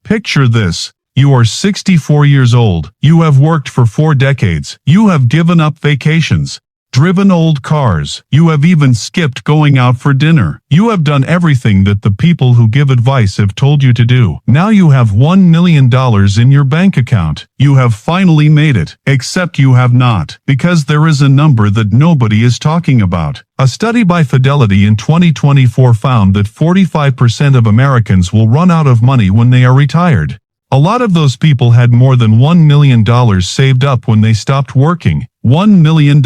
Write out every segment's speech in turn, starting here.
Picture this. You are 64 years old. You have worked for 4 decades. You have given up vacations, driven old cars. You have even skipped going out for dinner. You have done everything that the people who give advice have told you to do. Now you have $1 million in your bank account. You have finally made it. Except you have not, because there is a number that nobody is talking about. A study by Fidelity in 2024 found that 45% of Americans will run out of money when they are retired. A lot of those people had more than $1 million saved up when they stopped working. $1 million,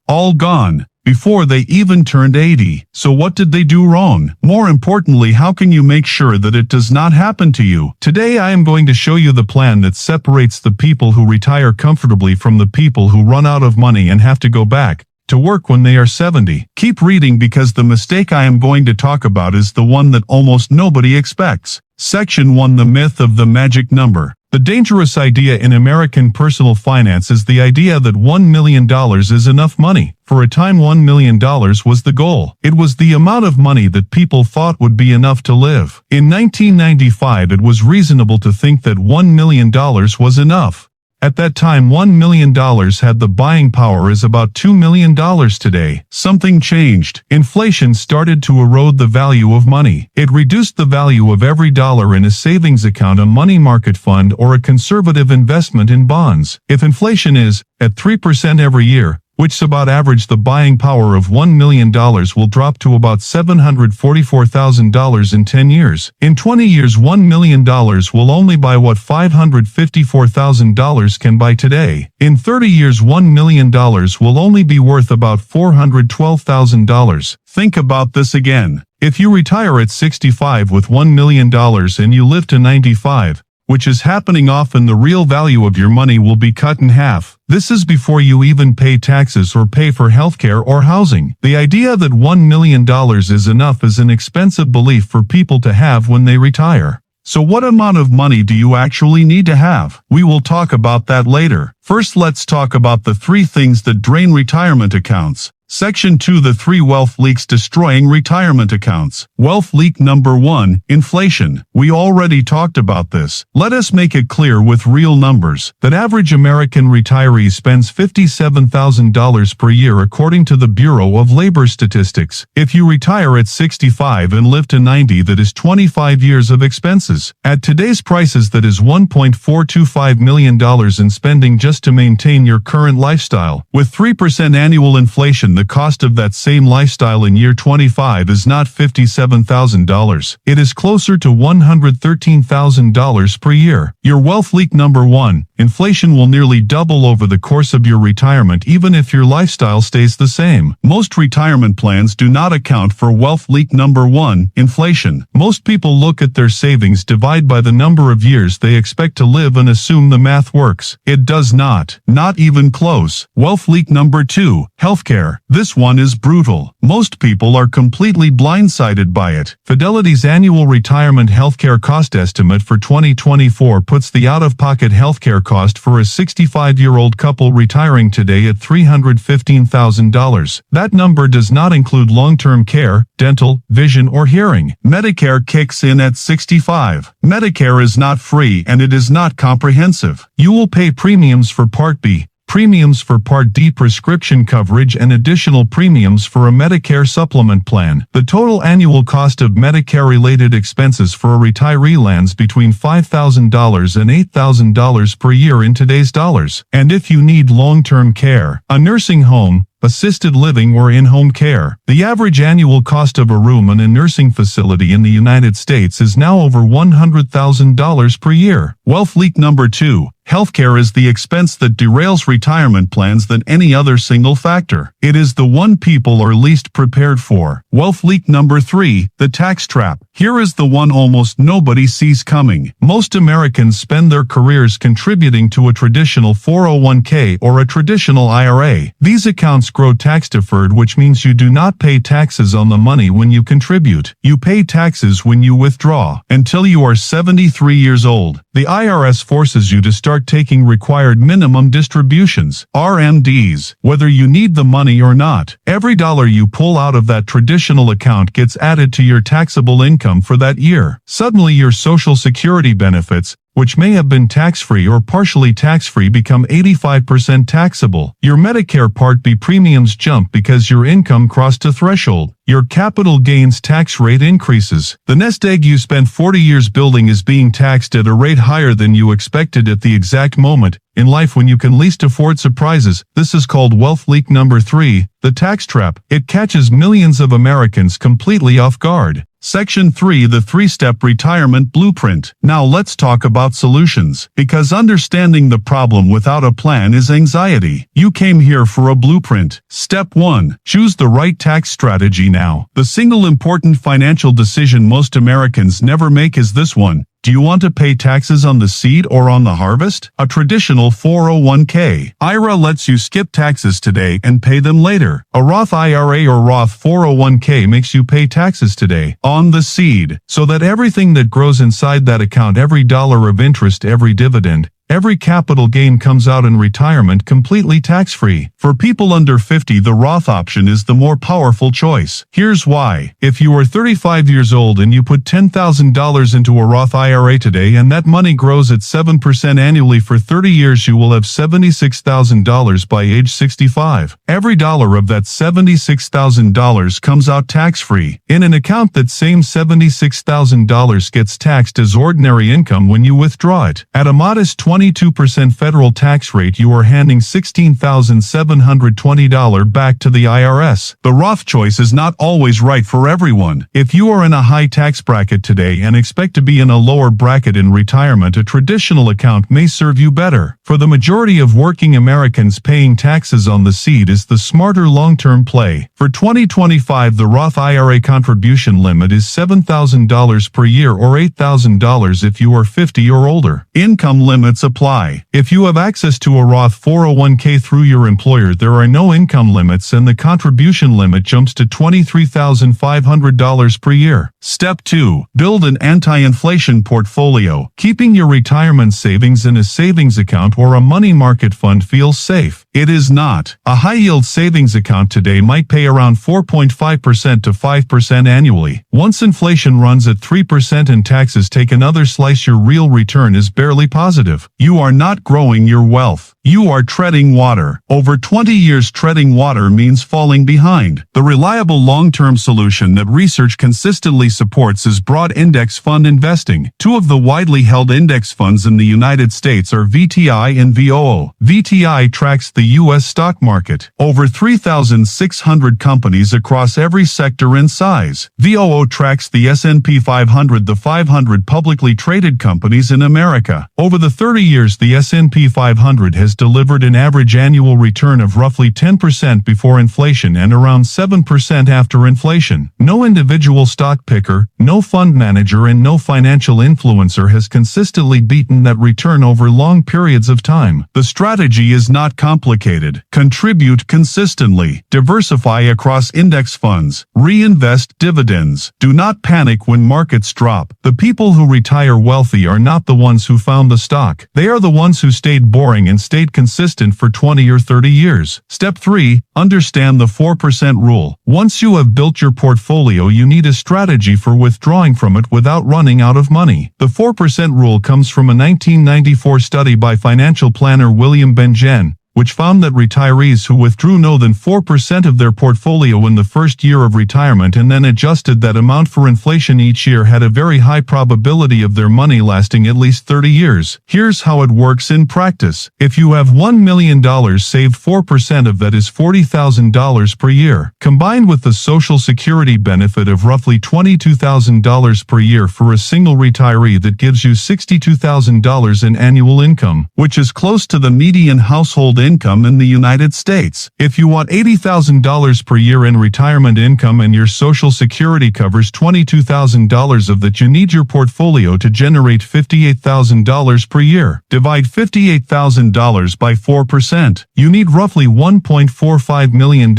all gone, before they even turned 80. So what did they do wrong? More importantly, how can you make sure that it does not happen to you? Today I am going to show you the plan that separates the people who retire comfortably from the people who run out of money and have to go back to work when they are 70. Keep reading because the mistake I am going to talk about is the one that almost nobody expects. Section 1: The myth of the magic number. The dangerous idea in American personal finance is the idea that $1 million is enough money. For a time, $1 million was the goal. It was the amount of money that people thought would be enough to live. In 1995, it was reasonable to think that $1 million was enough. At that time, $1 million had the buying power as about $2 million today. Something changed. Inflation started to erode the value of money. It reduced the value of every dollar in a savings account, a money market fund, or a conservative investment in bonds. If inflation is at 3% every year, which about average, the buying power of $1 million will drop to about $744,000 in 10 years. In 20 years, $1 million will only buy what $554,000 can buy today. In 30 years, $1 million will only be worth about $412,000. Think about this again. If you retire at 65 with $1 million and you live to 95, which is happening often, the real value of your money will be cut in half. This is before you even pay taxes or pay for healthcare or housing. The idea that $1 million is enough is an expensive belief for people to have when they retire. So what amount of money do you actually need to have? We will talk about that later. First, let's talk about the 3 things that drain retirement accounts. Section 2: The 3 wealth leaks destroying retirement accounts. Wealth leak number 1, inflation. We already talked about this. Let us make it clear with real numbers that average American retiree spends $57,000 per year according to the Bureau of Labor Statistics. If you retire at 65 and live to 90, that is 25 years of expenses. At today's prices, that is $1.425 million in spending just to maintain your current lifestyle. With 3% annual inflation, the cost of that same lifestyle in year 25 is not $57,000. It is closer to $113,000 per year. Your wealth leak number 1, inflation will nearly double over the course of your retirement even if your lifestyle stays the same. Most retirement plans do not account for wealth leak number 1, inflation. Most people look at their savings, divide by the number of years they expect to live, and assume the math works. It does not. Not even close. Wealth leak number 2, healthcare. This one is brutal. Most people are completely blindsided by it. Fidelity's annual retirement healthcare cost estimate for 2024 puts the out-of-pocket healthcare cost for a 65-year-old couple retiring today at $315,000. That number does not include long-term care, dental, vision, or hearing. Medicare kicks in at 65. Medicare is not free and it is not comprehensive. You will pay premiums for Part B, premiums for Part D prescription coverage, and additional premiums for a Medicare supplement plan. The total annual cost of Medicare-related expenses for a retiree lands between $5,000 and $8,000 per year in today's dollars. And if you need long-term care, a nursing home, assisted living, or in-home care, the average annual cost of a room in a nursing facility in the United States is now over $100,000 per year. Wealth leak number 2. Healthcare is the expense that derails retirement plans than any other single factor. It is the one people are least prepared for. Wealth leak number 3, the tax trap. Here is the one almost nobody sees coming. Most Americans spend their careers contributing to a traditional 401k or a traditional IRA. These accounts grow tax-deferred, which means you do not pay taxes on the money when you contribute. You pay taxes when you withdraw. Until you are 73 years old. The IRS forces you to start taking required minimum distributions, RMDs, whether you need the money or not. Every dollar you pull out of that traditional account gets added to your taxable income for that year. Suddenly your Social Security benefits, which may have been tax-free or partially tax-free, become 85% taxable. Your Medicare Part B premiums jump because your income crossed a threshold. Your capital gains tax rate increases. The nest egg you spent 40 years building is being taxed at a rate higher than you expected at the exact moment in life when you can least afford surprises. This is called wealth leak number 3, the tax trap. It catches millions of Americans completely off guard. Section 3, the 3-step retirement blueprint. Now let's talk about solutions, because understanding the problem without a plan is anxiety. You came here for a blueprint. Step 1. Choose the right tax strategy now. The single important financial decision most Americans never make is this one. Do you want to pay taxes on the seed or on the harvest? A traditional 401k IRA lets you skip taxes today and pay them later. A Roth IRA or Roth 401k makes you pay taxes today on the seed, so that everything that grows inside that account, every dollar of interest, every dividend, every capital gain, comes out in retirement completely tax-free. For people under 50, the Roth option is the more powerful choice. Here's why. If you are 35 years old and you put $10,000 into a Roth IRA today and that money grows at 7% annually for 30 years, you will have $76,000 by age 65. Every dollar of that $76,000 comes out tax-free. In an account, that same $76,000 gets taxed as ordinary income when you withdraw it. At a modest 22% federal tax rate, you are handing $16,720 back to the IRS. The Roth choice is not always right for everyone. If you are in a high tax bracket today and expect to be in a lower bracket in retirement, a traditional account may serve you better. For the majority of working Americans, paying taxes on the seed is the smarter long-term play. For 2025, the Roth IRA contribution limit is $7,000 per year or $8,000 if you are 50 or older. Income limits apply. If you have access to a Roth 401k through your employer, there are no income limits and the contribution limit jumps to $23,500 per year. Step 2. Build an anti-inflation portfolio. Keeping your retirement savings in a savings account or a money market fund feels safe. It is not. A high-yield savings account today might pay around 4.5% to 5% annually. Once inflation runs at 3% and taxes take another slice, your real return is barely positive. You are not growing your wealth. You are treading water. Over 20 years, treading water means falling behind. The reliable long-term solution that research consistently supports is broad index fund investing. Two of the widely held index funds in the United States are VTI and VOO. VTI tracks the U.S. stock market. Over 3,600 companies across every sector and size. VOO tracks the S&P 500, the 500 publicly traded companies in America. Over the 30 years, the S&P 500 has delivered an average annual return of roughly 10% before inflation and around 7% after inflation. No individual stock picker, no fund manager, and no financial influencer has consistently beaten that return over long periods of time. The strategy is not complicated. Contribute consistently. Diversify across index funds. Reinvest dividends. Do not panic when markets drop. The people who retire wealthy are not the ones who found the stock. They are the ones who stayed boring and stayed consistent for 20 or 30 years. Step 3. Understand the 4% rule. Once you have built your portfolio, you need a strategy for withdrawing from it without running out of money. The 4% rule comes from a 1994 study by financial planner William Benjen, which found that retirees who withdrew no than 4% of their portfolio in the first year of retirement and then adjusted that amount for inflation each year had a very high probability of their money lasting at least 30 years. Here's how it works in practice. If you have $1 million saved, 4% of that is $40,000 per year. Combined with the Social Security benefit of roughly $22,000 per year for a single retiree, that gives you $62,000 in annual income, which is close to the median household income income in the United States. If you want $80,000 per year in retirement income and your Social Security covers $22,000 of that, you need your portfolio to generate $58,000 per year. Divide $58,000 by 4%. You need roughly $1.45 million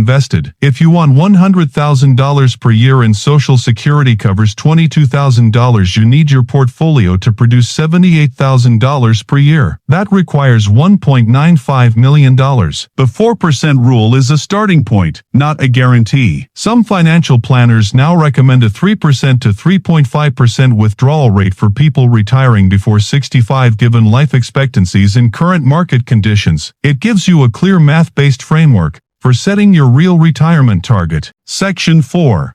invested. If you want $100,000 per year in Social Security covers $22,000, you need your portfolio to produce $78,000 per year. That requires $1.95 million. The 4% rule is a starting point, not a guarantee. Some financial planners now recommend a 3% to 3.5% withdrawal rate for people retiring before 65 given life expectancies in current market conditions. It gives you a clear math-based framework for setting your real retirement target. Section 4.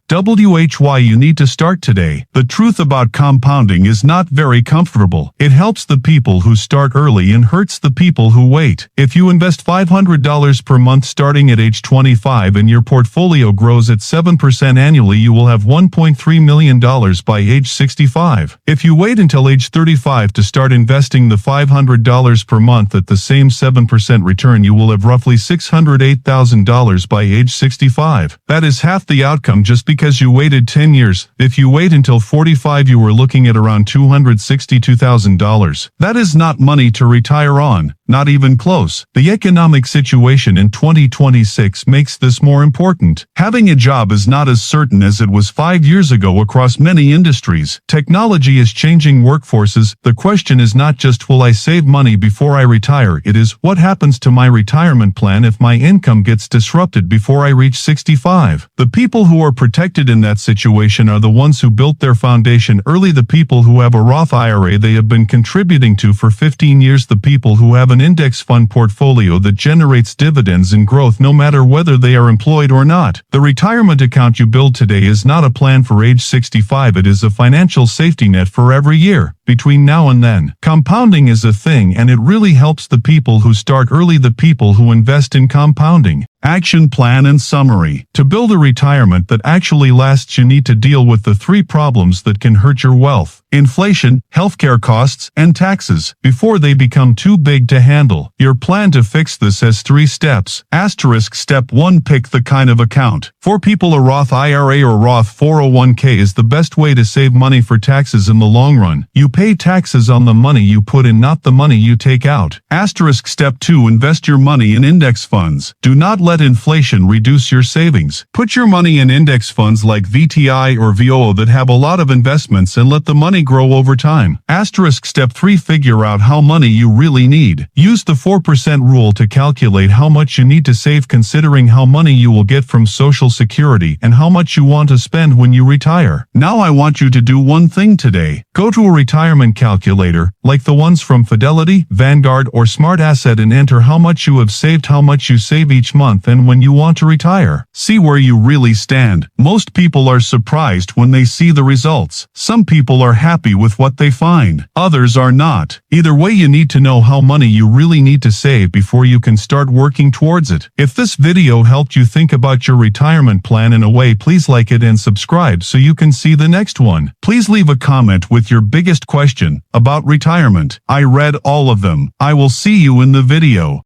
Why you need to start today. The truth about compounding is not very comfortable. It helps the people who start early and hurts the people who wait. If you invest $500 per month starting at age 25 and your portfolio grows at 7% annually, you will have $1.3 million by age 65. If you wait until age 35 to start investing the $500 per month at the same 7% return, you will have roughly $608,000 by age 65. That is half the outcome just because you waited 10 years. If you wait until 45, you were looking at around $262,000. That is not money to retire on, not even close. The economic situation in 2026 makes this more important. Having a job is not as certain as it was 5 years ago across many industries. Technology is changing workforces. The question is not just will I save money before I retire, it is what happens to my retirement plan if my income gets disrupted before I reach 65. The people who are protected in that situation are the ones who built their foundation early, the people who have a Roth IRA they have been contributing to for 15 years, the people who have an index fund portfolio that generates dividends and growth no matter whether they are employed or not. The retirement account you build today is not a plan for age 65, it is a financial safety net for every year between now and then. Compounding is a thing, and it really helps the people who start early, the people who invest in compounding. Action plan and summary. To build a retirement that actually lasts, you need to deal with the 3 problems that can hurt your wealth: inflation, healthcare costs, and taxes, before they become too big to handle. Your plan to fix this has 3 steps. Asterisk step 1. Pick the kind of account. For people, a Roth IRA or Roth 401k is the best way to save money for taxes in the long run. You pay taxes on the money you put in, not the money you take out. Asterisk step 2. Invest your money in index funds. Do not let inflation reduce your savings. Put your money in index funds like VTI or VOO that have a lot of investments and let the money grow over time. Asterisk step 3. Figure out how money you really need. Use the 4% rule to calculate how much you need to save, considering how money you will get from Social Security and how much you want to spend when you retire. Now I want you to do one thing today. Go to a retirement calculator, like the ones from Fidelity, Vanguard, or Smart Asset, and enter how much you have saved, how much you save each month, and when you want to retire. See where you really stand. Most people are surprised when they see the results. Some people are happy with what they find. Others are not. Either way, you need to know how money you really need to save before you can start working towards it. If this video helped you think about your retirement plan in a way, please like it and subscribe so you can see the next one. Please leave a comment with your biggest question about retirement. I read all of them. I will see you in the video.